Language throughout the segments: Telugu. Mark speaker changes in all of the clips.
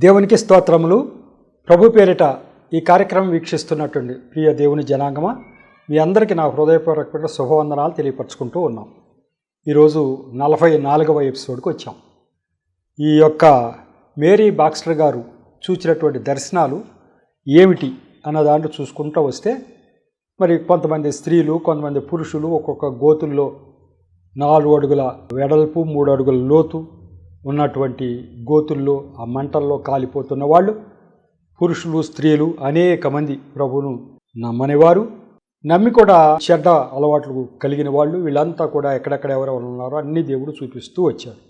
Speaker 1: దేవునికి స్తోత్రములు. ప్రభు పేరిట ఈ కార్యక్రమం వీక్షిస్తున్నటువంటి ప్రియ దేవుని జనాంగమా, మీ అందరికీ నా హృదయపూర్వకమైన శుభవందనాలు తెలియపరచుకుంటూ ఉన్నాం. ఈరోజు 44వ ఎపిసోడ్కి వచ్చాం. ఈ యొక్క మేరీ బాక్స్టర్ గారు చూసినటువంటి దర్శనాలు ఏమిటి అన్న దాంట్లో చూసుకుంటూ వస్తే, మరి కొంతమంది స్త్రీలు, కొంతమంది పురుషులు ఒక్కొక్క గోతుల్లో 4 అడుగుల వెడల్పు 3 అడుగుల లోతు ఉన్నటువంటి గోతుల్లో ఆ మంటల్లో కాలిపోతున్న వాళ్ళు, పురుషులు స్త్రీలు అనేక మంది ప్రభువును నమ్మనివారు, నమ్మి కూడా చెడ్డ అలవాట్లు కలిగిన వాళ్ళు, వీళ్ళంతా కూడా ఎక్కడెక్కడ ఎవరెవరు ఉన్నారో అన్ని దేవుడు చూపిస్తూ వచ్చాడు.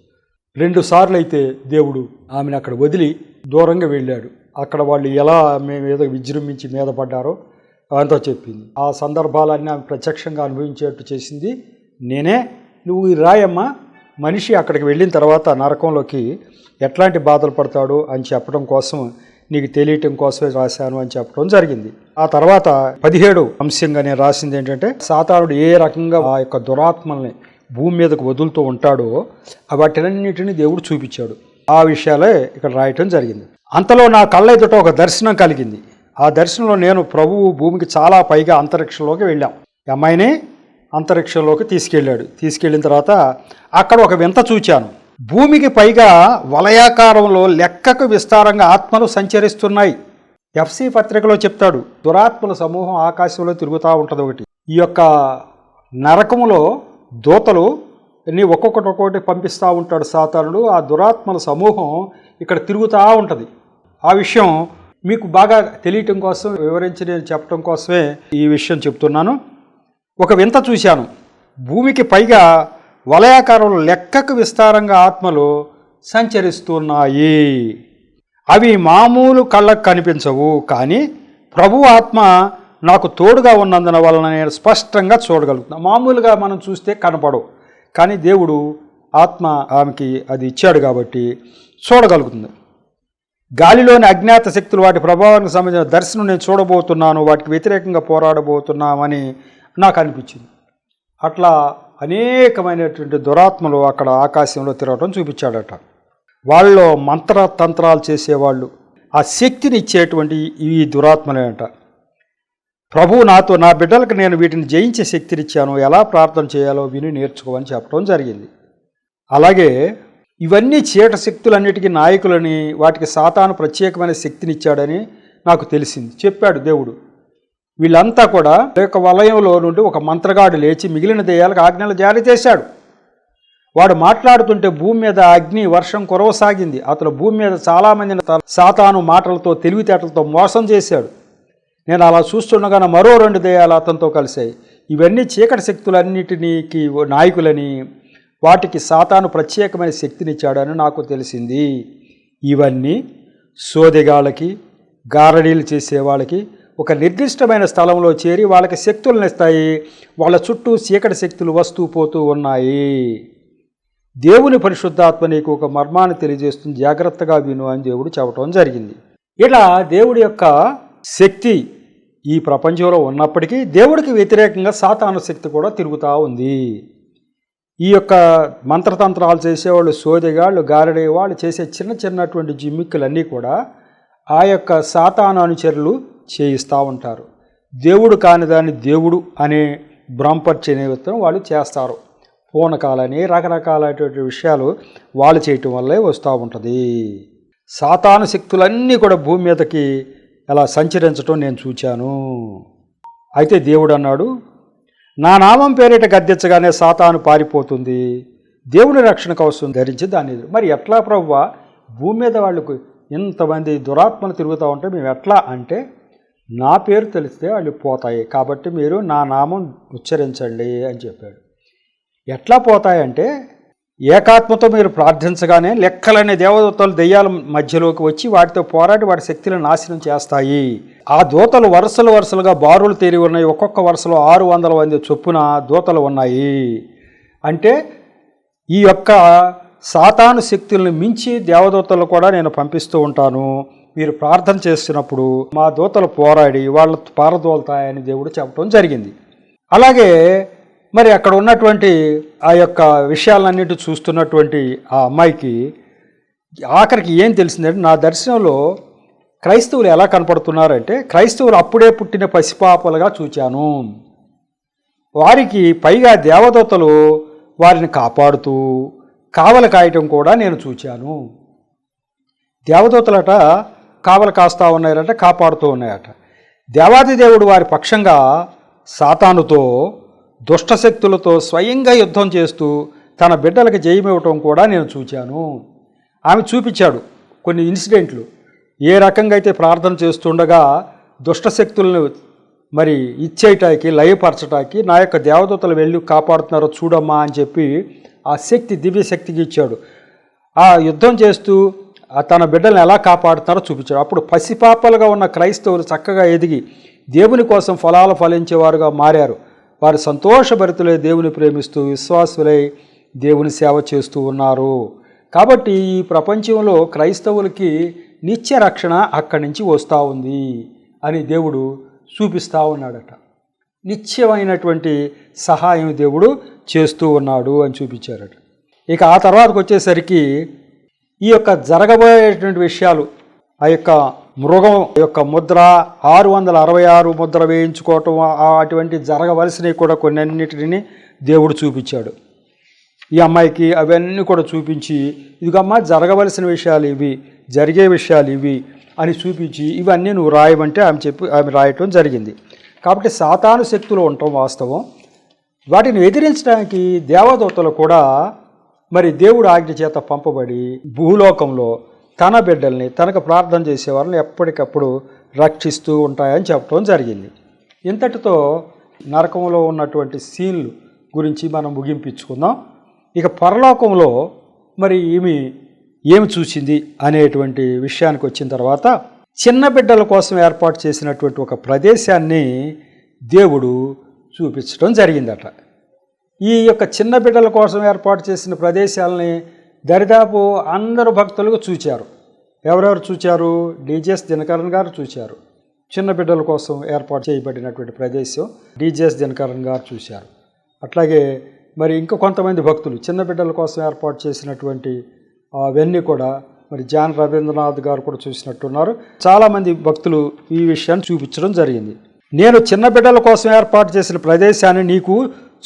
Speaker 1: 2 సార్లు అయితే దేవుడు ఆమెను అక్కడ వదిలి దూరంగా వెళ్ళాడు. అక్కడ వాళ్ళు ఎలా మీద విజృంభించి మీద పడ్డారో అంతా చెప్పింది. ఆ సందర్భాలన్నీ ఆమె ప్రత్యక్షంగా అనుభవించేట్టు చేసింది నేనే. నువ్వు ఈ రాయమ్మ, మనిషి అక్కడికి వెళ్ళిన తర్వాత నరకంలోకి ఎట్లాంటి బాధలు పడతాడో అని చెప్పడం కోసం, నీకు తెలియటం కోసమే రాశాను అని చెప్పడం జరిగింది. ఆ తర్వాత 17 అంశంగా నేను రాసింది ఏంటంటే, సాతానుడు ఏ రకంగా ఆ యొక్క దురాత్మల్ని భూమి మీదకు వదులుతూ ఉంటాడో వాటినన్నిటిని దేవుడు చూపించాడు. ఆ విషయాలే ఇక్కడ రాయటం జరిగింది. అంతలో నా కళ్ళ ఎదుట ఒక దర్శనం కలిగింది. ఆ దర్శనంలో నేను ప్రభువు భూమికి చాలా పైగా అంతరిక్షంలోకి వెళ్ళాం. అమ్మాయిని అంతరిక్షంలోకి తీసుకెళ్ళిన తర్వాత అక్కడ ఒక వింత చూచాను. భూమికి పైగా వలయాకారంలో లెక్కకు విస్తారంగా ఆత్మలు సంచరిస్తున్నాయి. ఎఫ్సి పత్రికలో చెప్తాడు, దురాత్మల సమూహం ఆకాశంలో తిరుగుతూ ఉంటుంది. ఒకటి ఈ యొక్క నరకములో దూతలు ఒక్కొక్కటి పంపిస్తూ ఉంటాడు సాతానుడు. ఆ దురాత్మల సమూహం ఇక్కడ తిరుగుతూ ఉంటుంది. ఆ విషయం మీకు బాగా తెలియటం కోసం, వివరించి నేను చెప్పడం కోసమే ఈ విషయం చెప్తున్నాను. ఒక వింత చూశాను. భూమికి పైగా వలయాకారంలో లెక్కకు విస్తారంగా ఆత్మలు సంచరిస్తున్నాయి. అవి మామూలు కళ్ళకు కనిపించవు, కానీ ప్రభు ఆత్మ నాకు తోడుగా ఉన్నందున వలన నేను స్పష్టంగా చూడగలుగుతున్నాను. మామూలుగా మనం చూస్తే కనపడవు, కానీ దేవుడు ఆత్మ ఆమెకి అది ఇచ్చాడు కాబట్టి చూడగలుగుతుంది. గాలిలోని అజ్ఞాత శక్తులు, వాటి ప్రభావానికి సంబంధించిన దర్శనం నేను చూడబోతున్నాను, వాటికి వ్యతిరేకంగా పోరాడబోతున్నామని నాకు అనిపించింది. అట్లా అనేకమైనటువంటి దురాత్మలు అక్కడ ఆకాశంలో తిరగటం చూపించాడట. వాళ్ళలో మంత్రతంత్రాలు చేసేవాళ్ళు, ఆ శక్తిని ఇచ్చేటువంటి ఈ దురాత్మలేనట. ప్రభువు నాతో, నా బిడ్డలకు నేను వీటిని జయించే శక్తినిచ్చాను, ఎలా ప్రార్థన చేయాలో విని నేర్చుకోమని చెప్పడం జరిగింది. అలాగే ఇవన్నీ చీట శక్తులన్నిటికీ నాయకులని, వాటికి సాతాను ప్రత్యేకమైన శక్తినిచ్చాడని నాకు తెలిసింది. చెప్పాడు దేవుడు. వీళ్ళంతా కూడా యొక్క వలయంలో నుండి ఒక మంత్రగాడు లేచి మిగిలిన దెయ్యాలకు ఆజ్ఞలు జారీ చేశాడు. వాడు మాట్లాడుతుంటే భూమి మీద అగ్ని వర్షం కురవసాగింది. అతను భూమి మీద చాలామందిని సాతాను మాటలతో, తెలివితేటలతో మోసం చేశాడు. నేను అలా చూస్తుండగానే మరో 2 దెయ్యాలు అతనితో కలిశాయి. ఇవన్నీ చీకటి శక్తులన్నిటికి నాయకులని, వాటికి సాతాను ప్రత్యేకమైన శక్తినిచ్చాడని నాకు తెలిసింది. ఇవన్నీ సోదెగాళ్ళకి, గారడీలు చేసేవాళ్ళకి ఒక నిర్దిష్టమైన స్థలంలో చేరి వాళ్ళకి శక్తులను ఇస్తాయి. వాళ్ళ చుట్టూ చీకటి శక్తులు వస్తూ పోతూ ఉన్నాయి. దేవుని పరిశుద్ధాత్మ నీకు ఒక మర్మాన్ని తెలియజేస్తుంది, జాగ్రత్తగా విను అని దేవుడు చెప్పడం జరిగింది. ఇలా దేవుడి యొక్క శక్తి ఈ ప్రపంచంలో ఉన్నప్పటికీ దేవుడికి వ్యతిరేకంగా సాతాను శక్తి కూడా తిరుగుతూ ఉంది. ఈ యొక్క మంత్రతంత్రాలు చేసేవాళ్ళు, సోదెగాళ్ళు, గారడే వాళ్ళు చేసే చిన్నటువంటి జిమ్మిక్కులన్నీ కూడా ఆ యొక్క సాతాను అనుచరులు చేయిస్తూ ఉంటారు. దేవుడు కాని దాన్ని దేవుడు అనే భ్రమపరిచే నిమిత్తం వాళ్ళు చేస్తారు. పూనకాలని, రకరకాలైనటువంటి విషయాలు వాళ్ళు చేయటం వల్లే వస్తూ ఉంటుంది. సాతాను శక్తులన్నీ కూడా భూమి మీదకి అలా సంచరించడం నేను చూచాను. అయితే దేవుడు అన్నాడు, నా నామం పేరిట గద్దించగానే సాతాను పారిపోతుంది. దేవుని రక్షణ కవచం ధరించి దాన్ని మరి ఎట్లా ప్రభువా, భూమి మీద వాళ్ళకు ఇంతమంది దురాత్మలు తిరుగుతూ ఉంటే మేము ఎట్లా అంటే, నా పేరు తెలిస్తే వాళ్ళు పోతాయి, కాబట్టి మీరు నా నామం ఉచ్చరించండి అని చెప్పాడు. ఎట్లా పోతాయంటే, ఏకాత్మతో మీరు ప్రార్థించగానే లెక్కలనే దేవదూతలు దెయ్యాల మధ్యలోకి వచ్చి వాటితో పోరాడి వాటి శక్తులను నాశనం చేస్తాయి. ఆ దూతలు వరుసలుగా బారులు తీరి ఉన్నాయి. ఒక్కొక్క వరుసలో 600 మంది చొప్పున దూతలు ఉన్నాయి. అంటే ఈ యొక్క సాతాను శక్తులను మించి దేవదూతలు కూడా నేను పంపిస్తూ ఉంటాను. మీరు ప్రార్థన చేస్తున్నప్పుడు మా దూతలు పోరాడి వాళ్ళు పారదోలుతాయని దేవుడు చెప్పడం జరిగింది. అలాగే మరి అక్కడ ఉన్నటువంటి ఆ యొక్క విషయాలన్నిటి చూస్తున్నటువంటి ఆ అమ్మాయికి ఆఖరికి ఏం తెలిసిందంటే నా దర్శనంలో క్రైస్తవులు ఎలా కనపడుతున్నారంటే క్రైస్తవులు అప్పుడే పుట్టిన పసిపాపలుగా చూచాను. వారికి పైగా దేవదూతలు వారిని కాపాడుతూ కావలి కాయటం కూడా నేను చూచాను. దేవదూతలట కావలి కాస్తా ఉన్నారట, కాపాడుతూ ఉన్నాయట. దేవాది దేవుడు వారి పక్షంగా సాతానుతో దుష్టశక్తులతో స్వయంగా యుద్ధం చేస్తూ తన బిడ్డలకు జయమివ్వటం కూడా నేను చూచాను. ఆమె చూపించాడు కొన్ని ఇన్సిడెంట్లు. ఏ రకంగా అయితే ప్రార్థన చేస్తుండగా దుష్టశక్తులను మరి ఇచ్చేయటానికి లయపరచటానికి నా యొక్క దేవదూతలు వెళ్ళి కాపాడుతున్నారో చూడమ్మా అని చెప్పి ఆ శక్తి దివ్యశక్తికి ఇచ్చాడు. ఆ యుద్ధం చేస్తూ తన బిడ్డలను ఎలా కాపాడుతున్నారో చూపించాడు. అప్పుడు పసిపాపలుగా ఉన్న క్రైస్తవులు చక్కగా ఎదిగి దేవుని కోసం ఫలాలు ఫలించేవారుగా మారారు. వారు సంతోషభరితులై దేవుని ప్రేమిస్తూ విశ్వాసులై దేవుని సేవ చేస్తూ ఉన్నారు. కాబట్టి ఈ ప్రపంచంలో క్రైస్తవులకి నిత్య రక్షణ అక్కడి నుంచి వస్తూ ఉంది అని దేవుడు చూపిస్తూ ఉన్నాడట. నిత్యమైనటువంటి సహాయం దేవుడు చేస్తూ ఉన్నాడు అని చూపించారట. ఇక ఆ తర్వాతకు వచ్చేసరికి ఈ యొక్క జరగబోయేటువంటి విషయాలు, ఆ యొక్క మృగం యొక్క ముద్ర 666 ముద్ర వేయించుకోవటం, అటువంటి జరగవలసినవి కూడా కొన్నిటిని దేవుడు చూపించాడు. ఈ అమ్మాయికి అవన్నీ కూడా చూపించి ఇదిగమ్మా జరగవలసిన విషయాలు ఇవి, జరిగే విషయాలు ఇవి అని చూపించి ఇవన్నీ నువ్వు రాయమంటే ఆమె రాయటం జరిగింది. కాబట్టి సాతాను శక్తులు ఉండటం వాస్తవం. వాటిని ఎదిరించడానికి దేవదూతలు కూడా మరి దేవుడు ఆజ్ఞ చేత పంపబడి భూలోకంలో తన బిడ్డల్ని తనకు ప్రార్థన చేసే వాళ్ళని ఎప్పటికప్పుడు రక్షిస్తూ ఉంటాయని చెప్పడం జరిగింది. ఇంతటితో నరకంలో ఉన్నటువంటి సీన్లు గురించి మనం ముగింపించుకుందాం. ఇక పరలోకంలో మరి ఏమి చూసింది అనేటువంటి విషయానికి వచ్చిన తర్వాత చిన్న బిడ్డల కోసం ఏర్పాటు చేసినటువంటి ఒక ప్రదేశాన్ని దేవుడు చూపించడం జరిగిందట. ఈ యొక్క చిన్న బిడ్డల కోసం ఏర్పాటు చేసిన ప్రదేశాలని దరిదాపు అందరు భక్తులకు చూచారు. ఎవరెవరు చూచారు? డిజిఎస్ దినకరన్ గారు చూశారు. చిన్న బిడ్డల కోసం ఏర్పాటు చేయబడినటువంటి ప్రదేశం డిజిఎస్ దినకరన్ గారు చూశారు. అట్లాగే మరి ఇంకా కొంతమంది భక్తులు చిన్న బిడ్డల కోసం ఏర్పాటు చేసినటువంటి అవన్నీ కూడా మరి జాన్ రవీంద్రనాథ్ గారు కూడా చూసినట్టున్నారు. చాలామంది భక్తులు ఈ విషయాన్ని చూపించడం జరిగింది. నేను చిన్న బిడ్డల కోసం ఏర్పాటు చేసిన ప్రదేశాన్ని నీకు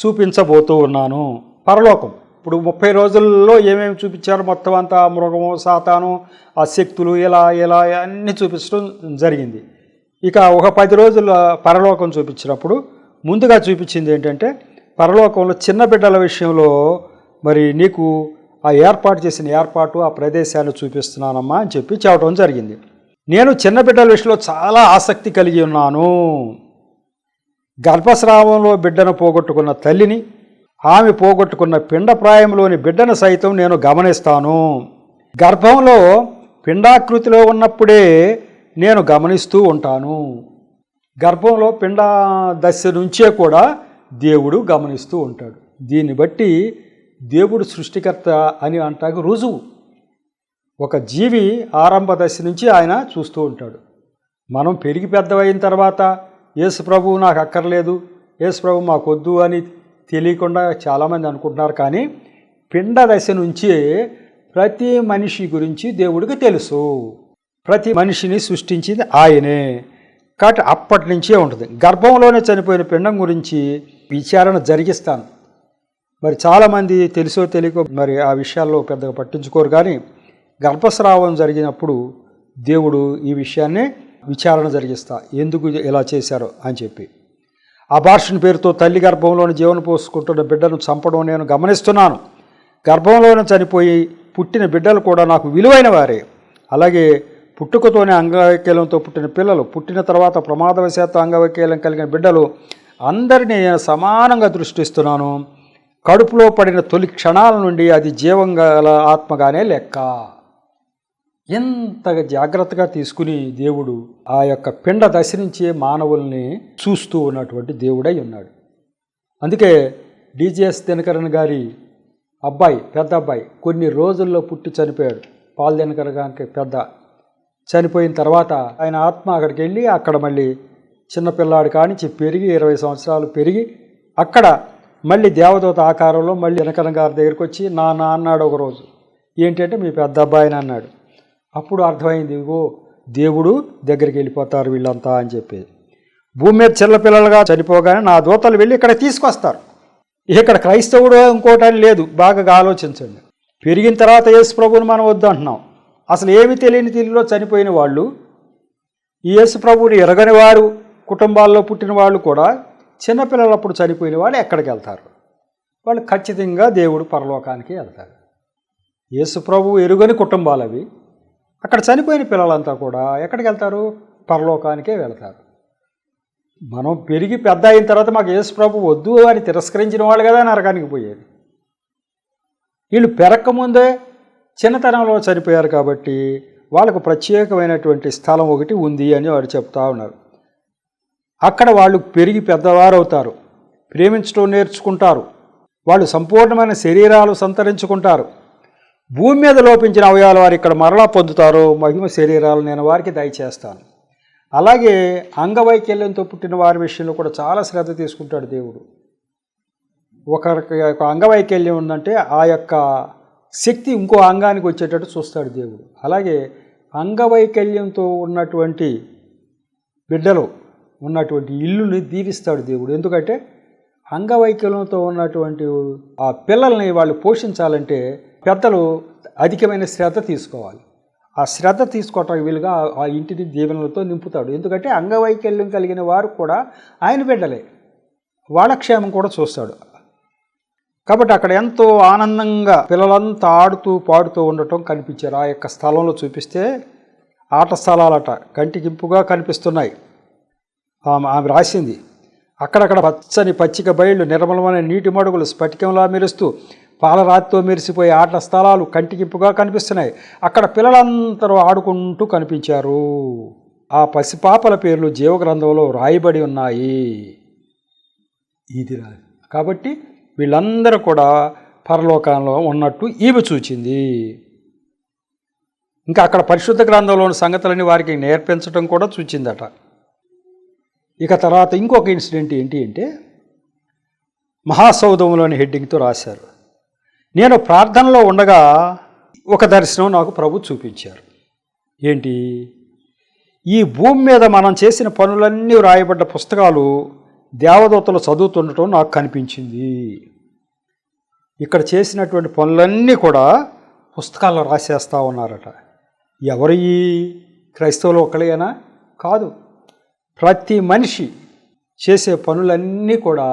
Speaker 1: చూపించబోతూ ఉన్నాను. పరలోకం ఇప్పుడు 30 రోజుల్లో ఏమేమి చూపించారో మొత్తం అంతా మృగము, సాతాను, ఆ శక్తులు ఇలా అన్నీ చూపించడం జరిగింది. ఇక ఒక 10 రోజుల పరలోకం చూపించినప్పుడు ముందుగా చూపించింది ఏంటంటే పరలోకంలో చిన్న బిడ్డల విషయంలో మరి నీకు ఆ ఏర్పాటు చేసిన ఆ ప్రదేశాన్ని చూపిస్తున్నానమ్మా అని చెప్పడం జరిగింది. నేను చిన్న బిడ్డల విషయంలో చాలా ఆసక్తి కలిగి ఉన్నాను. గర్భస్రావంలో బిడ్డను పోగొట్టుకున్న తల్లిని, ఆమె పోగొట్టుకున్న పిండప్రాయంలోని బిడ్డను సైతం నేను గమనిస్తాను. గర్భంలో పిండాకృతిలో ఉన్నప్పుడే నేను గమనిస్తూ ఉంటాను. గర్భంలో పిండ దశ నుంచే కూడా దేవుడు గమనిస్తూ ఉంటాడు. దీన్ని బట్టి దేవుడు సృష్టికర్త అని అంటాకు రుజువు. ఒక జీవి ఆరంభ దశ నుంచి ఆయన చూస్తూ ఉంటాడు. మనం పెరిగి పెద్దవైన తర్వాత యేసు ప్రభువు నాకు అక్కర్లేదు, యేసు ప్రభు మాకొద్దు అని తెలియకుండా చాలామంది అనుకుంటున్నారు. కానీ పిండ దశ నుంచే ప్రతి మనిషి గురించి దేవుడికి తెలుసు. ప్రతి మనిషిని సృష్టించింది ఆయనే. కాబట్టి అప్పటి నుంచే ఉంటుంది. గర్భంలోనే చనిపోయిన పిండం గురించి విచారణ జరిగిస్తాను. మరి చాలామంది తెలుసో తెలియకో మరి ఆ విషయాల్లో పెద్దగా పట్టించుకోరు. కానీ గర్భస్రావం జరిగినప్పుడు దేవుడు ఈ విషయాన్ని విచారణ జరిగిస్తా, ఎందుకు ఇలా చేశారో అని చెప్పి. అబార్షన్ పేరుతో తల్లి గర్భంలోని జీవన పోసుకుంటున్న బిడ్డను చంపడం నేను గమనిస్తున్నాను. గర్భంలోనే చనిపోయి పుట్టిన బిడ్డలు కూడా నాకు విలువైన వారే. అలాగే పుట్టుకతోనే అంగవైకల్యంతో పుట్టిన పిల్లలు, పుట్టిన తర్వాత ప్రమాదవశాత్తు అంగవైకల్యం కలిగిన బిడ్డలు అందరినీ నేను సమానంగా దృష్టిస్తున్నాను. కడుపులో పడిన తొలి క్షణాల నుండి అది జీవం గల ఆత్మగానే లెక్క. ఎంత జాగ్రత్తగా తీసుకుని దేవుడు ఆ యొక్క పిండ దశ నుంచే మానవుల్ని చూస్తూ ఉన్నటువంటి దేవుడై ఉన్నాడు. అందుకే డిజిఎస్ దినకరన్ గారి అబ్బాయి, పెద్ద అబ్బాయి కొన్ని రోజుల్లో పుట్టి చనిపోయాడు. పాల్ దినకరన్ గారికి పెద్ద చనిపోయిన తర్వాత ఆయన ఆత్మ అక్కడికి వెళ్ళి అక్కడ మళ్ళీ చిన్నపిల్లాడు కానించి పెరిగి 20 సంవత్సరాలు పెరిగి అక్కడ మళ్ళీ దేవదూత ఆకారంలో మళ్ళీ దినకరన్ గారి దగ్గరికి వచ్చి నా అన్నాడు ఒకరోజు. ఏంటంటే మీ పెద్ద అబ్బాయిని అన్నాడు. అప్పుడు అర్థమైంది, ఇగో దేవుడు దగ్గరికి వెళ్ళిపోతారు వీళ్ళంతా అని చెప్పేది. భూమి మీద చిన్నపిల్లలుగా చనిపోగానే నా దూతలు వెళ్ళి ఇక్కడ తీసుకొస్తారు. ఇక్కడ క్రైస్తవుడు ఇంకోటని లేదు, బాగా ఆలోచించండి. పెరిగిన తర్వాత యేసు ప్రభువుని మనం వద్దు అంటున్నాం. అసలు ఏమి తెలియని తీరులో చనిపోయిన వాళ్ళు, ఈ యేసు ప్రభువుని ఎరగని వారు, కుటుంబాల్లో పుట్టిన వాళ్ళు కూడా చిన్నపిల్లలప్పుడు చనిపోయిన వాళ్ళు ఎక్కడికి వెళ్తారు? వాళ్ళు ఖచ్చితంగా దేవుడు పరలోకానికి వెళ్తారు. యేసు ప్రభువు ఎరుగని కుటుంబాలు అవి. అక్కడ చనిపోయిన పిల్లలంతా కూడా ఎక్కడికి వెళ్తారు? పరలోకానికే వెళ్తారు. మనం పెరిగి పెద్ద అయిన తర్వాత మాకు యేసు ప్రభు వద్దు అని తిరస్కరించిన వాళ్ళు కదా నరకానికి పోయేది. వీళ్ళు పెరక్కముందే చిన్నతనంలో చనిపోయారు కాబట్టి వాళ్ళకు ప్రత్యేకమైనటువంటి స్థలం ఒకటి ఉంది అని వారు చెప్తా ఉన్నారు. అక్కడ వాళ్ళు పెరిగి పెద్దవారు అవుతారు, ప్రేమించడం నేర్చుకుంటారు, వాళ్ళు సంపూర్ణమైన శరీరాలు సంతరించుకుంటారు. భూమి మీద లోపించిన అవయవాలు వారు ఇక్కడ మరలా పొందుతారు. మహిమ శరీరాలు నేను వారికి దయచేస్తాను. అలాగే అంగవైకల్యంతో పుట్టిన వారి విషయంలో కూడా చాలా శ్రద్ధ తీసుకుంటాడు దేవుడు. ఒకరికి అంగవైకల్యం ఉందంటే ఆ యొక్క శక్తి ఇంకో అంగానికి వచ్చేటట్టు చూస్తాడు దేవుడు. అలాగే అంగవైకల్యంతో ఉన్నటువంటి బిడ్డలు ఉన్నటువంటి ఇల్లుని దీవిస్తాడు దేవుడు. ఎందుకంటే అంగవైకల్యంతో ఉన్నటువంటి ఆ పిల్లల్ని వాళ్ళు పోషించాలంటే పెద్దలు అధికమైన శ్రద్ధ తీసుకోవాలి. ఆ శ్రద్ధ తీసుకోవటానికి వీలుగా ఆ ఇంటిని దీవెనలతో నింపుతాడు. ఎందుకంటే అంగవైకల్యం కలిగిన వారు కూడా ఆయన బిడ్డలే, వాళ్ళ క్షేమం కూడా చూస్తాడు. కాబట్టి అక్కడ ఎంతో ఆనందంగా పిల్లలంతా ఆడుతూ పాడుతూ ఉండటం కనిపించారు. ఆ యొక్క స్థలంలో చూపిస్తే ఆట స్థలాలట కంటికింపుగా కనిపిస్తున్నాయి. ఆమె రాసింది, అక్కడక్కడ పచ్చని పచ్చిక బయళ్ళు, నిర్మలమైన నీటి మడుగులు స్ఫటికంలా మెరుస్తూ పాలరాతితో మెరిసిపోయే ఆట స్థలాలు కంటికింపుగా కనిపిస్తున్నాయి. అక్కడ పిల్లలందరూ ఆడుకుంటూ కనిపించారు. ఆ పసిపాపల పేర్లు జీవగ్రంథంలో రాయబడి ఉన్నాయి. ఇది కాబట్టి వీళ్ళందరూ కూడా పరలోకంలో ఉన్నట్టు ఈమె చూచింది. ఇంకా అక్కడ పరిశుద్ధ గ్రంథంలోని సంగతులని వారికి నేర్పించడం కూడా చూచిందట. ఇక తర్వాత ఇంకొక ఇన్సిడెంట్ ఏంటి అంటే, మహాసౌధంలోని హెడ్డింగ్తో రాశారు, నేను ప్రార్థనలో ఉండగా ఒక దర్శనం నాకు ప్రభు చూపించారు. ఏంటి? ఈ భూమి మీద మనం చేసిన పనులన్నీ రాయబడ్డ పుస్తకాలు దేవదూతలు చదువుతుండటం నాకు కనిపించింది. ఇక్కడ చేసినటువంటి పనులన్నీ కూడా పుస్తకాల్లో రాసేస్తూ ఉన్నారట. ఎవరు? ఈ క్రైస్తవులు ఒకళ్ళేనా? కాదు. ప్రతి మనిషి చేసే పనులన్నీ కూడా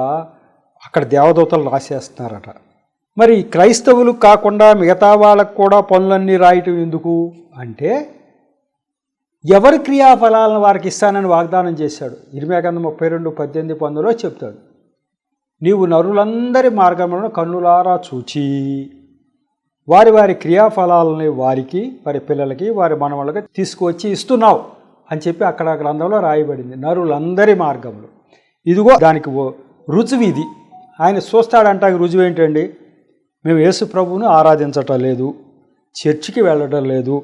Speaker 1: అక్కడ దేవదూతలు రాసేస్తున్నారట. మరి క్రైస్తవులు కాకుండా మిగతా వాళ్ళకు కూడా పనులన్నీ రాయటం ఎందుకు అంటే, ఎవరి క్రియాఫలాలను వారికి ఇస్తానని వాగ్దానం చేశాడు. ఇర్మీయా గ్రంథం 32:18-19 చెప్తాడు, నీవు నరులందరి మార్గములను కన్నులారా చూచి వారి వారి క్రియాఫలాలని వారికి, వారి పిల్లలకి, వారి మనవళ్ళకి తీసుకువచ్చి ఇస్తున్నావు అని చెప్పి అక్కడ గ్రంథంలో రాయబడింది. నరులందరి మార్గములు. ఇదిగో దానికి రుజువు ఇది. ఆయన చూస్తాడంట. రుజువు ఏంటండి? మేము యేసు ప్రభువును ఆరాధించటం లేదు, చర్చికి వెళ్ళడం లేదు,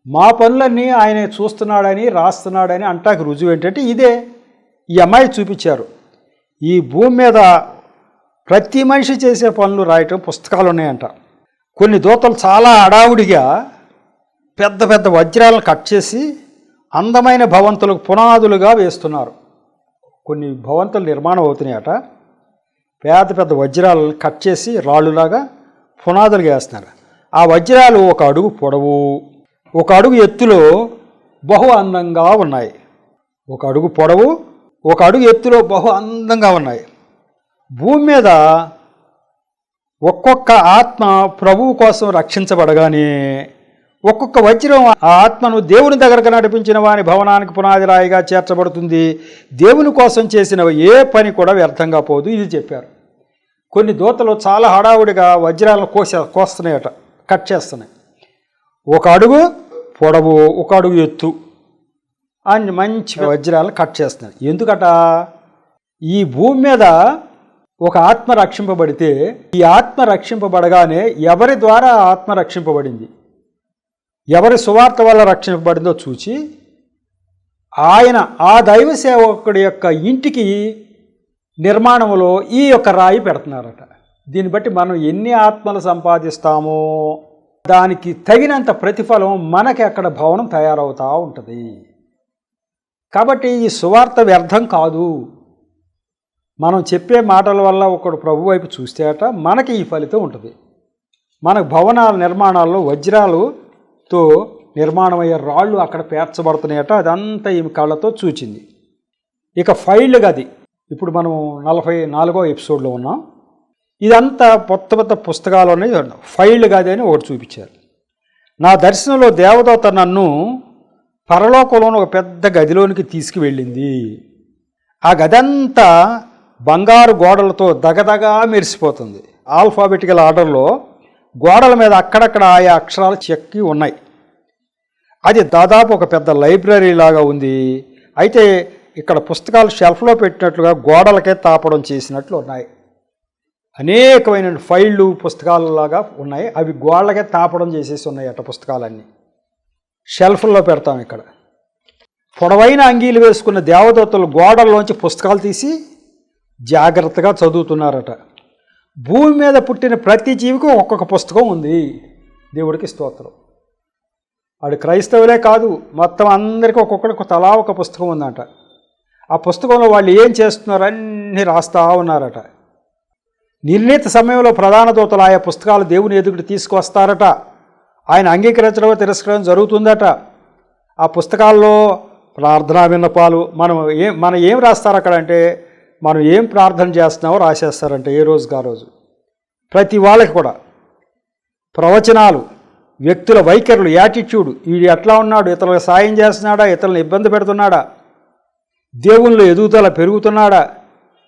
Speaker 1: మా పనులన్నీ ఆయన చూస్తున్నాడని రాస్తున్నాడని అంటాకి రుజువు ఏంటంటే ఇదే. ఈ అమ్మాయి చూపించారు. ఈ భూమి మీద ప్రతి మనిషి చేసే పనులు రాయటం పుస్తకాలు ఉన్నాయంట. కొన్ని దూతలు చాలా హడావుడిగా పెద్ద పెద్ద వజ్రాలను కట్ చేసి అందమైన భవంతులకు పునాదులుగా వేస్తున్నారు. కొన్ని భవంతులు నిర్మాణం అవుతున్నాయట. పెద్ద పెద్ద వజ్రాలను కట్ చేసి రాళ్ళులాగా పునాదులుగా వేస్తున్నారు. ఆ వజ్రాలు 1 అడుగు పొడవు, 1 అడుగు ఎత్తులో బహు అందంగా ఉన్నాయి. 1 అడుగు పొడవు, 1 అడుగు ఎత్తులో బహు అందంగా ఉన్నాయి. భూమి మీద ఒక్కొక్క ఆత్మ ప్రభువు కోసం రక్షించబడగానే ఒక్కొక్క వజ్రం ఆ ఆత్మను దేవుని దగ్గరకు నడిపించిన వాని భవనానికి పునాది రాయిగా చేర్చబడుతుంది. దేవుని కోసం చేసిన ఏ పని కూడా వ్యర్థంగా పోదు. ఇది చెప్పారు. కొన్ని దూతలు చాలా హడావుడిగా వజ్రాలను కోస్తున్నాయట, కట్ చేస్తున్నాయి. 1 అడుగు పొడవు, 1 అడుగు ఎత్తు అని మంచి వజ్రాలను కట్ చేస్తున్నాయి. ఎందుకట? ఈ భూమి మీద ఒక ఆత్మ రక్షింపబడితే ఈ ఆత్మ రక్షింపబడగానే ఎవరి ద్వారా ఆత్మ రక్షింపబడింది, ఎవరి సువార్త వల్ల రక్షింపబడిందో చూచి ఆయన ఆ దైవ సేవకుడి యొక్క ఇంటికి నిర్మాణంలో ఈ యొక్క రాయి పెడుతున్నారట. దీన్ని బట్టి మనం ఎన్ని ఆత్మలు సంపాదిస్తామో దానికి తగినంత ప్రతిఫలం మనకి అక్కడ భవనం తయారవుతూ ఉంటుంది. కాబట్టి ఈ సువార్త వ్యర్థం కాదు. మనం చెప్పే మాటల వల్ల ఒకడు ప్రభు వైపు చూస్తేట మనకి ఈ ఫలితం ఉంటుంది. మనకు భవనాల నిర్మాణాల్లో వజ్రాలతో నిర్మాణమయ్యే రాళ్ళు అక్కడ పేర్చబడుతున్నాయట. అదంతా ఈమె కళ్ళతో చూచింది. ఇక ఫైల్డ్ గది, ఇప్పుడు మనం 44వ ఎపిసోడ్లో ఉన్నాం. ఇదంతా కొత్త పుస్తకాలు ఉన్నాయి. ఫైల్డ్ గది అని ఒకటి చూపించారు. నా దర్శనంలో దేవదూత నన్ను పరలోకంలోని ఒక పెద్ద గదిలోనికి తీసుకువెళ్ళింది. ఆ గదంతా బంగారు గోడలతో దగదగా మెరిసిపోతుంది. ఆల్ఫాబెటికల్ ఆర్డర్లో గోడల మీద అక్కడక్కడ ఆయా అక్షరాలు చెక్కి ఉన్నాయి. అది దాదాపు ఒక పెద్ద లైబ్రరీ లాగా ఉంది. అయితే ఇక్కడ పుస్తకాలు షెల్ఫ్లో పెట్టినట్లుగా గోడలకే తాపడం చేసినట్లు ఉన్నాయి. అనేకమైన ఫైళ్ళు పుస్తకాలలాగా ఉన్నాయి. అవి గోడలకే తాపడం చేసేసి ఉన్నాయి అట. పుస్తకాలన్నీ షెల్ఫ్లో పెడతాం. ఇక్కడ పొడవైన అంగీలు వేసుకున్న దేవదూతలు గోడల్లోంచి పుస్తకాలు తీసి జాగ్రత్తగా చదువుతున్నారట. భూమి మీద పుట్టిన ప్రతి జీవికి ఒక్కొక్క పుస్తకం ఉంది. దేవుడికి స్తోత్రం. వాడు క్రైస్తవులే కాదు, మొత్తం అందరికీ ఒక్కొక్కడికి తలా ఒక పుస్తకం ఉందంట. ఆ పుస్తకంలో వాళ్ళు ఏం చేస్తున్నారో అన్నీ రాస్తూ ఉన్నారట. నిర్ణీత సమయంలో ప్రధాన దూతలు ఆయా పుస్తకాలు దేవుని ఎదుగుడు తీసుకువస్తారట. ఆయన అంగీకరించడం తిరస్కరించడం జరుగుతుందట. ఆ పుస్తకాల్లో ప్రార్థనా విన్నపాలు మనం ఏం రాస్తారు అక్కడ అంటే, మనం ఏం ప్రార్థన చేస్తున్నామో రాసేస్తారంటే ఏ రోజుకి ఆ రోజు. ప్రతి వాళ్ళకి కూడా ప్రవచనాలు, వ్యక్తుల వైఖరులు, యాటిట్యూడ్, వీడు ఎట్లా ఉన్నాడు, ఇతరులకు సాయం చేస్తున్నాడా, ఇతరులను ఇబ్బంది పెడుతున్నాడా, దేవునిలో ఎదుగుదల పెరుగుతున్నాడా,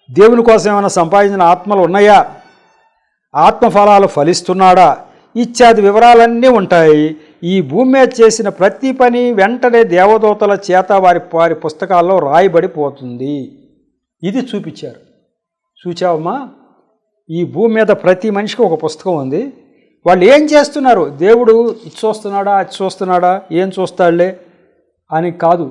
Speaker 1: దేవుని కోసం ఏమైనా సంపాదించిన ఆత్మలు ఉన్నాయా, ఆత్మఫలాలు ఫలిస్తున్నాడా ఇత్యాది వివరాలన్నీ ఉంటాయి. ఈ భూమి మీద చేసిన ప్రతి పని వెంటనే దేవదూతల చేత వారి పుస్తకాల్లో రాయబడిపోతుంది. ఇది చూపించారు. చూచావమ్మా, ఈ భూమి మీద ప్రతి మనిషికి ఒక పుస్తకం ఉంది. వాళ్ళు ఏం చేస్తున్నారు, దేవుడు ఇది చూస్తున్నాడా, అది చూస్తున్నాడా, ఏం చూస్తాడులే అని కాదు,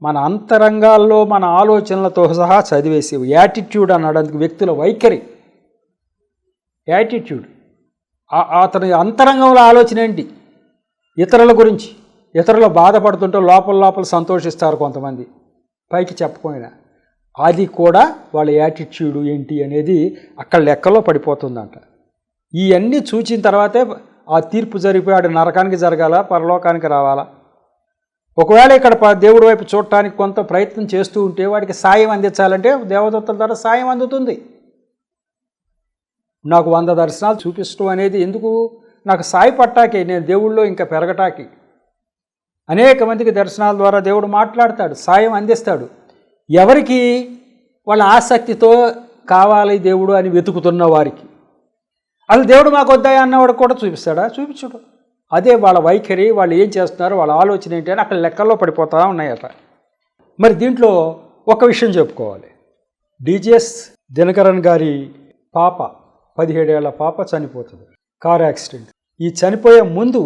Speaker 1: మన అంతరంగాల్లో మన ఆలోచనలతో సహా చదివేసి. యాటిట్యూడ్ అన్నాడు, అందుకు వ్యక్తుల వైఖరి, యాటిట్యూడ్. అతని అంతరంగంలో ఆలోచన ఏంటి, ఇతరుల గురించి. ఇతరులు బాధపడుతుంటే లోపల సంతోషిస్తారు కొంతమంది, పైకి చెప్పకపోయినా. అది కూడా వాళ్ళ యాటిట్యూడ్ ఏంటి అనేది అక్కడ లెక్కలో పడిపోతుందంట. ఇవన్నీ చూచిన తర్వాతే ఆ తీర్పు జరిగిపోయాడు. నరకానికి జరగాల, పరలోకానికి రావాలా. ఒకవేళ ఇక్కడ దేవుడి వైపు చూడటానికి కొంత ప్రయత్నం చేస్తూ ఉంటే వాడికి సాయం అందించాలంటే దేవదూతల ద్వారా సాయం అందుతుంది. నాకు 100 దర్శనాలు చూపించడం అనేది ఎందుకు, నాకు సాయపట్టాకే, నేను దేవుళ్ళో ఇంకా పెరగటానికి. అనేక మందికి దర్శనాల ద్వారా దేవుడు మాట్లాడతాడు, సాయం అందిస్తాడు. ఎవరికి, వాళ్ళ ఆసక్తితో కావాలి దేవుడు అని వెతుకుతున్న వారికి. అసలు దేవుడు మాకు వద్దాయి అన్నవాడు కూడా చూపిస్తాడా, చూపించడు. అదే వాళ్ళ వైఖరి, వాళ్ళు ఏం చేస్తున్నారు, వాళ్ళ ఆలోచన ఏంటి అని అక్కడ లెక్కల్లో పడిపోతూ ఉన్నాయట. మరి దీంట్లో ఒక విషయం చెప్పుకోవాలి. డిజిఎస్ దినకరన్ గారి పాప, 17 ఏళ్ల పాప చనిపోతుంది కారు యాక్సిడెంట్. ఈ చనిపోయే ముందు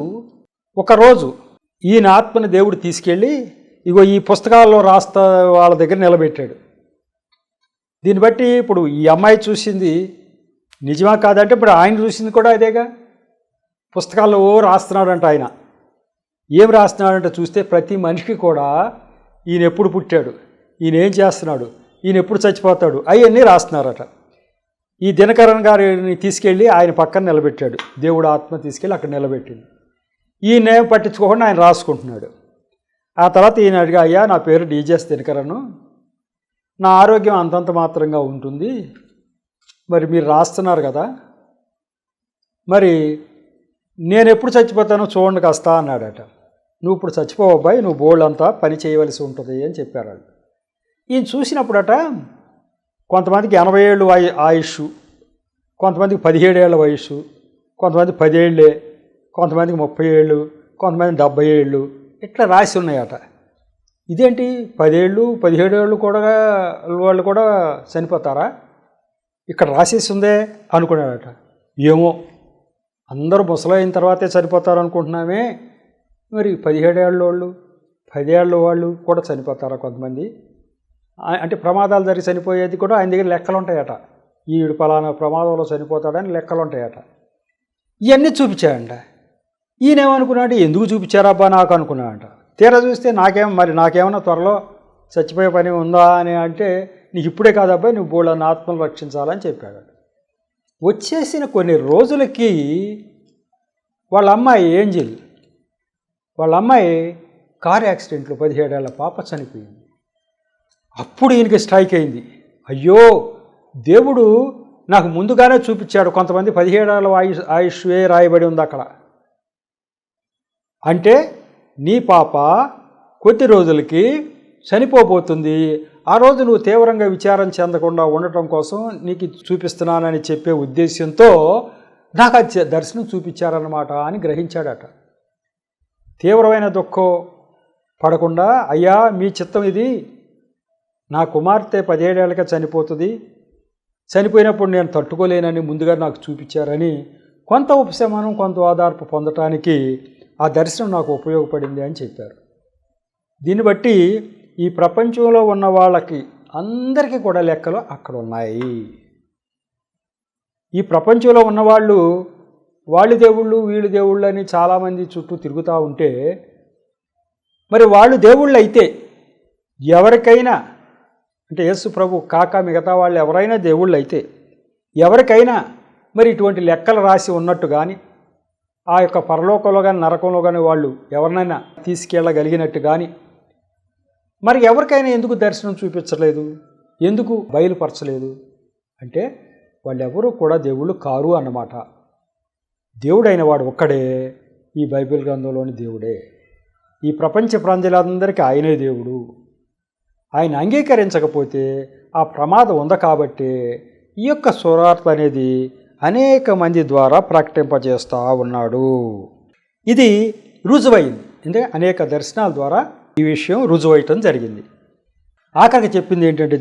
Speaker 1: ఒకరోజు ఈయన ఆత్మని దేవుడు తీసుకెళ్ళి ఇగో ఈ పుస్తకాల్లో రాస్తా వాళ్ళ దగ్గర నిలబెట్టాడు. దీన్ని బట్టి ఇప్పుడు ఈ అమ్మాయి చూసింది నిజమా కాదంటే, ఇప్పుడు ఆయన చూసింది కూడా అదేగా. పుస్తకాల్లో రాస్తున్నాడంట ఆయన. ఏం రాస్తున్నాడంటే చూస్తే ప్రతి మనిషికి కూడా ఈయన ఎప్పుడు పుట్టాడు, ఈయన ఏం చేస్తున్నాడు, ఈయన ఎప్పుడు చచ్చిపోతాడు, అవన్నీ రాస్తున్నారట. ఈ దినకరన్ గారిని తీసుకెళ్ళి ఆయన పక్కన నిలబెట్టాడు. దేవుడు ఆత్మ తీసుకెళ్ళి అక్కడ నిలబెట్టింది. ఈయన పట్టించుకోకుండా ఆయన రాసుకుంటున్నాడు. ఆ తర్వాత ఈయన అడిగా, అయ్యా నా పేరు డిజిఎస్ దినకరను, నా ఆరోగ్యం అంతంత మాత్రంగా ఉంటుంది, మరి మీరు రాస్తున్నారు కదా, మరి నేను ఎప్పుడు చచ్చిపోతానో చూడండి కాస్తా అన్నాడట. నువ్వు ఇప్పుడు చచ్చిపోవు అబ్బాయి, నువ్వు బోల్డంతా పని చేయవలసి ఉంటుంది అని చెప్పారు వాళ్ళు. ఈయన చూసినప్పుడట కొంతమందికి 80 ఏళ్ళు ఆయుష్, కొంతమందికి 17 ఏళ్ళ వయస్సు, కొంతమంది 10 ఏళ్ళే, కొంతమందికి 30 ఏళ్ళు, కొంతమంది 70 ఏళ్ళు, ఇట్లా రాసి ఉన్నాయట. ఇదేంటి 10 ఏళ్ళు 17 ఏళ్ళు కూడా వాళ్ళు కూడా చనిపోతారా, ఇక్కడ రాసేసి ఉందే అనుకున్నాడట. ఏమో అందరూ ముసలైన తర్వాతే చనిపోతారు అనుకుంటున్నామే, మరి 17 ఏళ్ళ వాళ్ళు 10 ఏళ్ళ వాళ్ళు కూడా చనిపోతారా కొంతమంది అంటే ప్రమాదాలు జరిగి చనిపోయేది కూడా ఆయన దగ్గర లెక్కలు ఉంటాయట. ఈడు పలానా ప్రమాదంలో చనిపోతాడని లెక్కలు ఉంటాయట. ఇవన్నీ చూపించాయంట. ఈయనేమనుకున్నాడు, ఎందుకు చూపించారబ్బా నాకు అనుకున్నాడంట. తీరా చూస్తే నాకేమన్నా త్వరలో చచ్చిపోయే పని ఉందా అని అంటే, నీకు ఇప్పుడే కాదబ్బా, నువ్వు బోళ్ళని ఆత్మలు రక్షించాలని చెప్పాడు. వచ్చేసిన కొన్ని రోజులకి వాళ్ళ అమ్మాయి ఏంజిల్, వాళ్ళ అమ్మాయి కారు యాక్సిడెంట్లో 17 ఏళ్ల పాప చనిపోయింది. అప్పుడు ఈయనకి స్ట్రైక్ అయింది, అయ్యో దేవుడు నాకు ముందుగానే చూపించాడు, కొంతమంది 17 ఏళ్ళ ఆయుష్వే రాయబడి ఉంది అక్కడ. అంటే నీ పాప కొద్ది రోజులకి చనిపోబోతుంది, ఆ రోజు నువ్వు తీవ్రంగా విచారం చెందకుండా ఉండటం కోసం నీకు చూపిస్తున్నానని చెప్పే ఉద్దేశంతో నాకు అది దర్శనం చూపించారన్నమాట అని గ్రహించాడట. తీవ్రమైన దుఃఖం పడకుండా, అయ్యా మీ చిత్తం ఇది, నా కుమార్తె 17 ఏళ్ళకే చనిపోతుంది, చనిపోయినప్పుడు నేను తట్టుకోలేనని ముందుగా నాకు చూపించారని కొంత ఉపశమనం, కొంత ఓదార్పు పొందటానికి ఆ దర్శనం నాకు ఉపయోగపడింది అని చెప్పారు. దీన్ని బట్టి ఈ ప్రపంచంలో ఉన్న వాళ్ళకి అందరికీ కూడా లెక్కలు అక్కడ ఉన్నాయి. ఈ ప్రపంచంలో ఉన్నవాళ్ళు వాళ్ళు దేవుళ్ళు వీళ్ళు దేవుళ్ళు అని చాలామంది చుట్టూ తిరుగుతూ ఉంటే, మరి వాళ్ళు దేవుళ్ళు అయితే ఎవరికైనా, అంటే యేసు ప్రభు కాక మిగతా వాళ్ళు ఎవరైనా దేవుళ్ళు అయితే ఎవరికైనా మరి ఇటువంటి లెక్కలు రాసి ఉన్నట్టు కానీ, ఆ యొక్క పరలోకంలో కానీ నరకంలో కానీ వాళ్ళు ఎవరినైనా తీసుకెళ్ళగలిగినట్టు కానీ, మరి ఎవరికైనా ఎందుకు దర్శనం చూపించలేదు, ఎందుకు బయలుపరచలేదు అంటే వాళ్ళెవరూ కూడా దేవుళ్ళు కారు అన్నమాట. దేవుడైన వాడు ఒక్కడే, ఈ బైబిల్ గ్రంథంలోని దేవుడే. ఈ ప్రపంచ ప్రజలందరికీ ఆయనే దేవుడు. ఆయన అంగీకరించకపోతే ఆ ప్రమాదం ఉంది. కాబట్టి ఈ యొక్క సువార్త అనేది అనేక మంది ద్వారా ప్రకటింపజేస్తూ ఉన్నాడు. ఇది రుజువైంది, అంటే అనేక దర్శనాల ద్వారా ఈ విషయం రుజువయటం జరిగింది. ఆఖరికి చెప్పింది ఏంటంటే,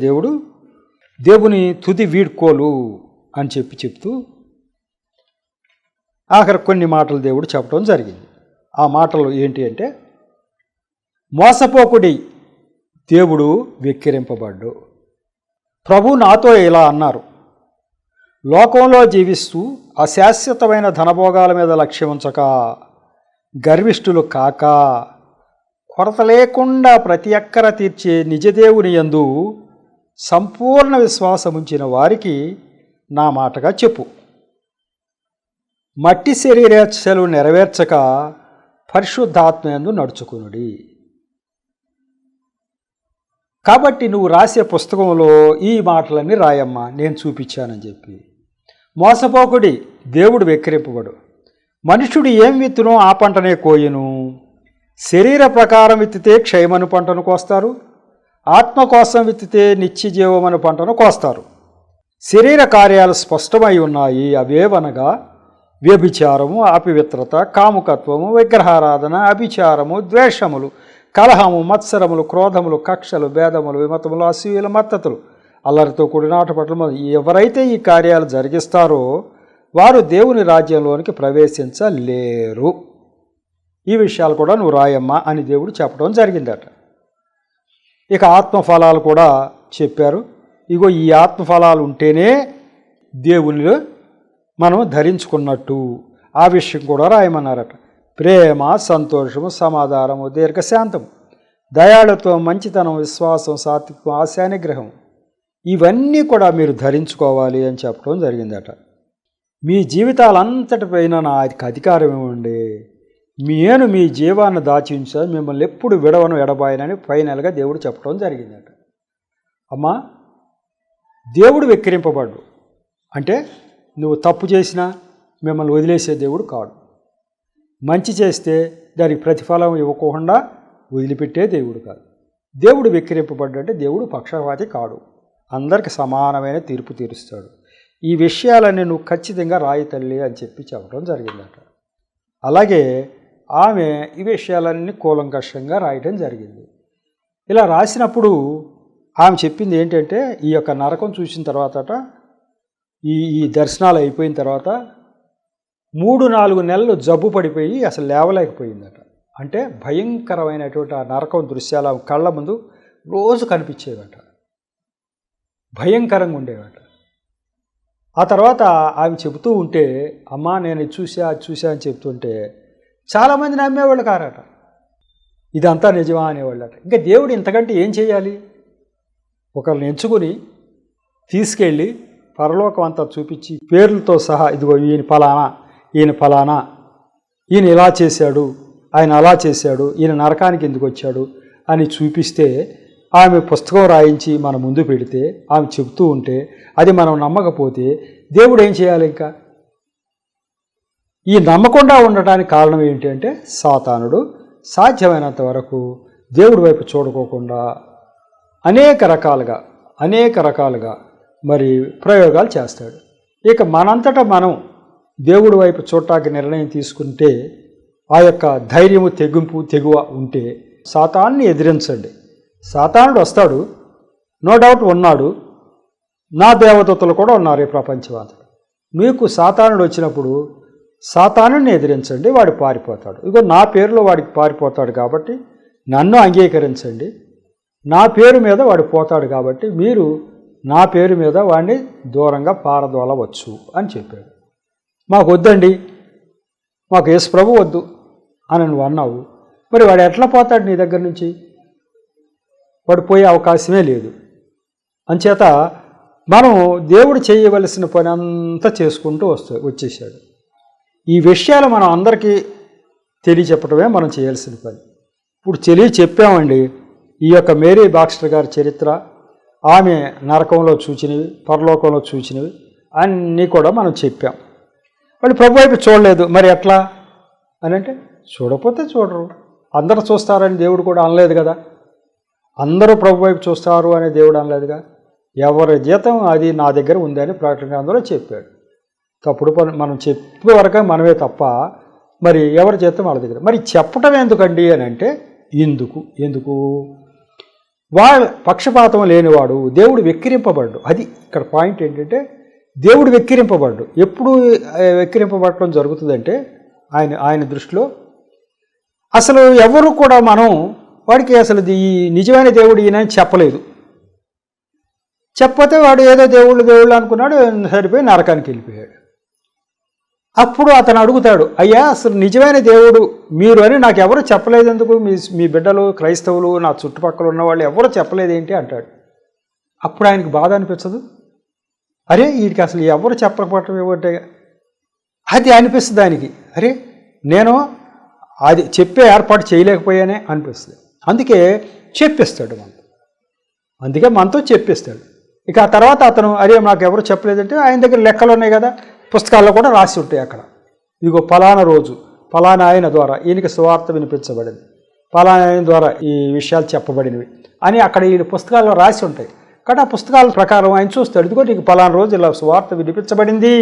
Speaker 1: దేవుని తుది వీడ్కోలు అని చెప్తూ ఆఖరి కొన్ని మాటలు దేవుడు చెప్పడం జరిగింది. ఆ మాటలు ఏంటి అంటే, మోసపోకుడి, దేవుడు వెక్కిరింపబడ్డు. ప్రభు నాతో ఇలా అన్నారు, లోకంలో జీవిస్తూ అశాశ్వతమైన ధనభోగాల మీద లక్ష్యం ఉంచక, గర్విష్ఠులు కాక, కొరత లేకుండా ప్రతి అక్కర తీర్చే నిజదేవుని యందు సంపూర్ణ విశ్వాసముంచిన వారికి నా మాటగా చెప్పు. మట్టి శరీరేచ్ఛలు నెరవేర్చక పరిశుద్ధాత్మయందు నడుచుకునుడి. కాబట్టి నువ్వు రాసే పుస్తకంలో ఈ మాటలన్నీ రాయమ్మా, నేను చూపించానని చెప్పి. మోసపోకుడి, దేవుడు వెక్కిరింపబడు. మనుషుడు ఏం విత్తునో ఆ పంటనే కోయును. శరీర ప్రకారం విత్తితే క్షయమను పంటను కోస్తారు, ఆత్మ కోసం విత్తితే నిత్య జీవమను పంటను కోస్తారు. శరీర కార్యాలు స్పష్టమై ఉన్నాయి, అవేవనగా వ్యభిచారము, అపవిత్రత, కాముకత్వము, విగ్రహారాధన, అభిచారము, ద్వేషములు, కలహము, మత్సరములు, క్రోధములు, కక్షలు, భేదములు, విమతములు, అసూయలు, మత్తతులు, అల్లరితో కూడిన ఆటపాటలు. ఎవరైతే ఈ కార్యాలు జరిగిస్తారో వారు దేవుని రాజ్యంలోనికి ప్రవేశించలేరు. ఈ విషయాలు కూడా నువ్వు రాయమ్మా అని దేవుడు చెప్పడం జరిగిందట. ఇక ఆత్మఫలాలు కూడా చెప్పారు. ఇగో ఈ ఆత్మఫలాలు ఉంటేనే దేవునిలో మనం ధరించుకున్నట్టు, ఆ విషయం కూడా రాయమన్నారట. ప్రేమ, సంతోషము, సమాధానము, దీర్ఘశాంతము, దయాళుత్వం, మంచితనం, విశ్వాసం, సాత్వికం, ఆశానిగ్రహం, ఇవన్నీ కూడా మీరు ధరించుకోవాలి అని చెప్పడం జరిగిందట. మీ జీవితాలంతటిపైన నా అధికారం ఇవ్వండి, నేను మీ జీవాన్ని దాచి ఉంచాను, మిమ్మల్ని ఎప్పుడు విడవను ఎడబాయనని ఫైనల్గా దేవుడు చెప్పడం జరిగిందట. అమ్మా, దేవుడు వెక్కిరింపబడ్డు అంటే నువ్వు తప్పు చేసినా మిమ్మల్ని వదిలేసే దేవుడు కాడు. మంచి చేస్తే దానికి ప్రతిఫలం ఇవ్వకుండా వదిలిపెట్టే దేవుడు కాదు. దేవుడు వెక్కిరింపబడ్డు అంటే దేవుడు పక్షపాతి కాడు, అందరికి సమానమైన తీర్పు తీరుస్తాడు. ఈ విషయాలన్నీ నువ్వు ఖచ్చితంగా రాయి తల్లి అని చెప్పడం జరిగిందట. అలాగే ఆమె ఈ విషయాలన్నీ కూలంకషంగా రాయడం జరిగింది. ఇలా రాసినప్పుడు ఆమె చెప్పింది ఏంటంటే, ఈ యొక్క నరకం చూసిన తర్వాతట, ఈ దర్శనాలు అయిపోయిన తర్వాత 3-4 నెలలు జబ్బు పడిపోయి అసలు లేవలేకపోయిందట. అంటే భయంకరమైనటువంటి ఆ నరకం దృశ్యాలు కళ్ళ ముందు రోజు కనిపించేవట, భయంకరంగా ఉండేవట. ఆ తర్వాత ఆమె చెబుతూ ఉంటే, అమ్మా నేను అది చూసా అని చెప్తుంటే చాలామంది నమ్మేవాళ్ళు కారట. ఇదంతా నిజమా అనేవాళ్ళట. ఇంకా దేవుడు ఇంతకంటే ఏం చేయాలి? ఒకరిని ఎంచుకొని తీసుకెళ్ళి పరలోకం అంతా చూపించి పేర్లతో సహా, ఇదిగో ఈయన ఫలానా, ఈయన ఫలానా, ఈయన ఇలా చేశాడు, ఆయన అలా చేశాడు, ఈయన నరకానికి ఎందుకు వచ్చాడు అని చూపిస్తే, ఆమె పుస్తకం రాయించి మన ముందు పెడితే, ఆమె చెబుతూ ఉంటే అది మనం నమ్మకపోతే దేవుడు ఏం చేయాలి? ఇంకా ఈ నమ్మకుండా ఉండటానికి కారణం ఏంటి అంటే, సాతానుడు సాధ్యమైనంత వరకు దేవుడి వైపు చూడుకోకుండా అనేక రకాలుగా మరి ప్రయోగాలు చేస్తాడు. ఇక మనంతటా మనం దేవుడి వైపు చూడటానికి నిర్ణయం తీసుకుంటే, ఆ యొక్క ధైర్యము, తెగువ ఉంటే సాతాన్ని ఎదిరించండి. సాతానుడు వస్తాడు, నో డౌట్ ఉన్నాడు. నా దేవదూతలు కూడా ఉన్నారు ఈ ప్రపంచమంతా. మీకు సాతానుడు వచ్చినప్పుడు సాతానుడిని ఎదిరించండి, వాడు పారిపోతాడు. ఇగో నా పేరులో వాడికి పారిపోతాడు కాబట్టి నన్ను అంగీకరించండి. నా పేరు మీద వాడు పోతాడు కాబట్టి మీరు నా పేరు మీద వాడిని దూరంగా పారదోలవచ్చు అని చెప్పాడు. మాకు వద్దండి, మాకు యేసు ప్రభు వద్దు అని నువ్వు అన్నావు. మరి వాడు ఎట్లా పోతాడు నీ దగ్గర నుంచి? వాడు పోయే అవకాశమే లేదు. అంచేత మనం దేవుడు చేయవలసిన పని అంతా చేసుకుంటూ వచ్చేసాడు. ఈ విషయాలు మనం అందరికీ తెలియచెప్పటమే మనం చేయాల్సిన పని. ఇప్పుడు చెప్పామండి. ఈ యొక్క మేరీ బాక్స్టర్ గారి చరిత్ర, ఆమె నరకంలో చూచినవి, పరలోకంలో చూచినవి అన్నీ కూడా మనం చెప్పాం. వాళ్ళు ప్రభు వైపు చూడలేదు, మరి ఎట్లా అని అంటే, చూడకపోతే చూడరు, అందరూ చూస్తారని దేవుడు కూడా అనలేదు కదా. అందరూ ప్రభు వైపు చూస్తారు అనే దేవుడు అనలేదుగా. ఎవరి జీతం అది నా దగ్గర ఉందని ప్రకటన గ్రంథంలో చెప్పాడు. తప్పుడు పని మనం చెప్పే వరకే మనమే తప్ప మరి ఎవరి జీతం వాళ్ళ దగ్గర. మరి చెప్పటం ఎందుకండి అని అంటే, ఎందుకు వాళ్ళ పక్షపాతం లేనివాడు దేవుడు వెక్కిరింపబడ్డు. అది ఇక్కడ పాయింట్ ఏంటంటే, దేవుడు వెక్కిరింపబడ్డు. ఎప్పుడు వెక్కిరింపబడటం జరుగుతుందంటే, ఆయన దృష్టిలో అసలు ఎవరు కూడా మనం వాడికి అసలు ఈ నిజమైన దేవుడు ఈయన చెప్పలేదు. చెప్పతే వాడు ఏదో దేవుళ్ళు అనుకున్నాడు, సరిపోయి నరకానికి వెళ్ళిపోయాడు. అప్పుడు అతను అడుగుతాడు, అయ్యా అసలు నిజమైన దేవుడు మీరు అని నాకు ఎవరు చెప్పలేదు ఎందుకు? మీ బిడ్డలు క్రైస్తవులు, నా చుట్టుపక్కల ఉన్న వాళ్ళు ఎవరు చెప్పలేదేంటి అంటాడు. అప్పుడు ఆయనకు బాధ అనిపించదు? అరే వీడికి అసలు ఎవరు చెప్పకపోవటం ఏమంటే అది అనిపిస్తుంది ఆయనకి. అరే నేను అది చెప్పే ఏర్పాటు చేయలేకపోయానే అనిపిస్తుంది. అందుకే చెప్పిస్తాడు అందుకే మనతో చెప్పిస్తాడు. ఇక ఆ తర్వాత అతను అరే నాకు ఎవరు చెప్పలేదంటే, ఆయన దగ్గర లెక్కలు ఉన్నాయి కదా, పుస్తకాల్లో కూడా రాసి ఉంటాయి. అక్కడ ఇదిగో ఫలానా రోజు ఫలానా ఆయన ద్వారా ఈయనకి సువార్త వినిపించబడింది, ఫలానా ఆయన ద్వారా ఈ విషయాలు చెప్పబడినవి అని అక్కడ ఈ పుస్తకాల్లో రాసి ఉంటాయి. కాబట్టి ఆ పుస్తకాల ప్రకారం ఆయన చూస్తాడు, ఇదిగో నీకు ఫలానా రోజు ఇలా సువార్త వినిపించబడింది,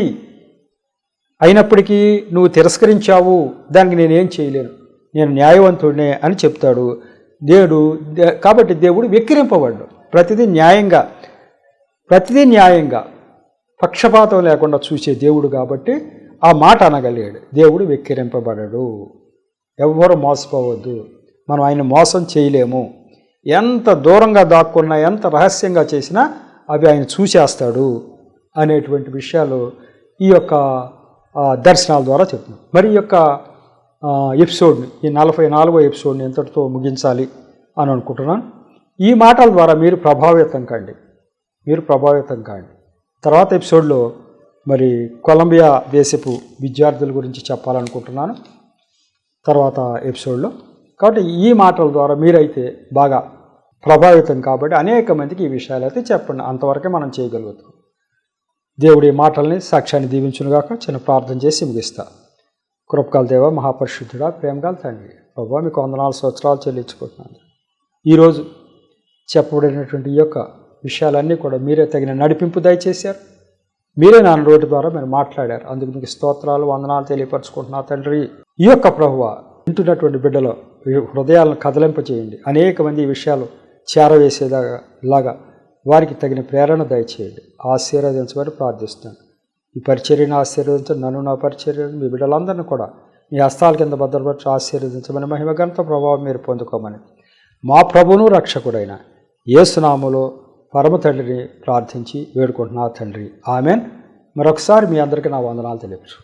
Speaker 1: అయినప్పటికీ నువ్వు తిరస్కరించావు, దానికి నేనేం చేయలేను, నేను న్యాయవంతుడినే అని చెప్తాడు. కాబట్టి దేవుడు వెక్కిరింపబడ్డు. ప్రతిదీ న్యాయంగా పక్షపాతం లేకుండా చూసే దేవుడు కాబట్టి ఆ మాట అనగలిగాడు. దేవుడు వెక్కిరింపబడడు. ఎవ్వరు మోసపోవద్దు, మనం ఆయన మోసం చేయలేము. ఎంత దూరంగా దాక్కున్నా, ఎంత రహస్యంగా చేసినా అవి ఆయన చూసేస్తాడు అనేటువంటి విషయాలు ఈ యొక్క దర్శనాల ద్వారా చెప్తున్నాం. మరి ఈ యొక్క ఎపిసోడ్ని, ఈ 44వ ఎపిసోడ్ని ఎంతటితో ముగించాలి అని అనుకుంటున్నాను. ఈ మాటల ద్వారా మీరు ప్రభావితం కాండి. తర్వాత ఎపిసోడ్లో మరి కొలంబియా దేశపు విద్యార్థుల గురించి చెప్పాలనుకుంటున్నాను తర్వాత ఎపిసోడ్లో. కాబట్టి ఈ మాటల ద్వారా మీరైతే బాగా ప్రభావితం కాబట్టి అనేక మందికి ఈ విషయాలు అయితే చెప్పండి. అంతవరకే మనం చేయగలుగుతాం. దేవుడి మాటల్ని సాక్ష్యాన్ని దీవించునుగాక. చిన్న ప్రార్థన చేసి ముగిస్తా. కృపగల దేవ, మహాపరిశుద్ధుడా, ప్రేమగల తండ్రి, ప్రభువా మీకు 104 సంవత్సరాలు చెల్లించుకుంటున్నాను. ఈరోజు చెప్పబడినటువంటి ఈ యొక్క విషయాలన్నీ కూడా మీరే తగిన నడిపింపు దయచేశారు. మీరే నా నోటి ద్వారా మీరు మాట్లాడారు. అందుకు మీకు స్తోత్రాలు, వందనాలు తెలియపరచుకుంటున్నా తండ్రి. ఈ యొక్క ప్రభువా వింటున్నటువంటి బిడ్డలో హృదయాలను కదలింపచేయండి. అనేక మంది ఈ విషయాలు చేరవేసేలాగా వారికి తగిన ప్రేరణ దయచేయండి. ఆశీర్వదించమని ప్రార్థిస్తున్నాను. ఈ పరిచర్యను ఆశీర్వదించండి. నన్ను, నా పరిచర్యను, మీ బిడ్డలందరినీ కూడా మీ హస్తాల కింద భద్రపరిచి ఆశీర్వదించమని, మహిమ ఘనత ప్రభావం మీరు పొందుకోమని మా ప్రభువును రక్షకుడైన యేసు నామములో పరమ తండ్రిని ప్రార్థించి వేడుకుంటున్నా తండ్రి. ఆమెన్. మరొకసారి మీ అందరికీ నా వందనాలు తెలియచ్చు.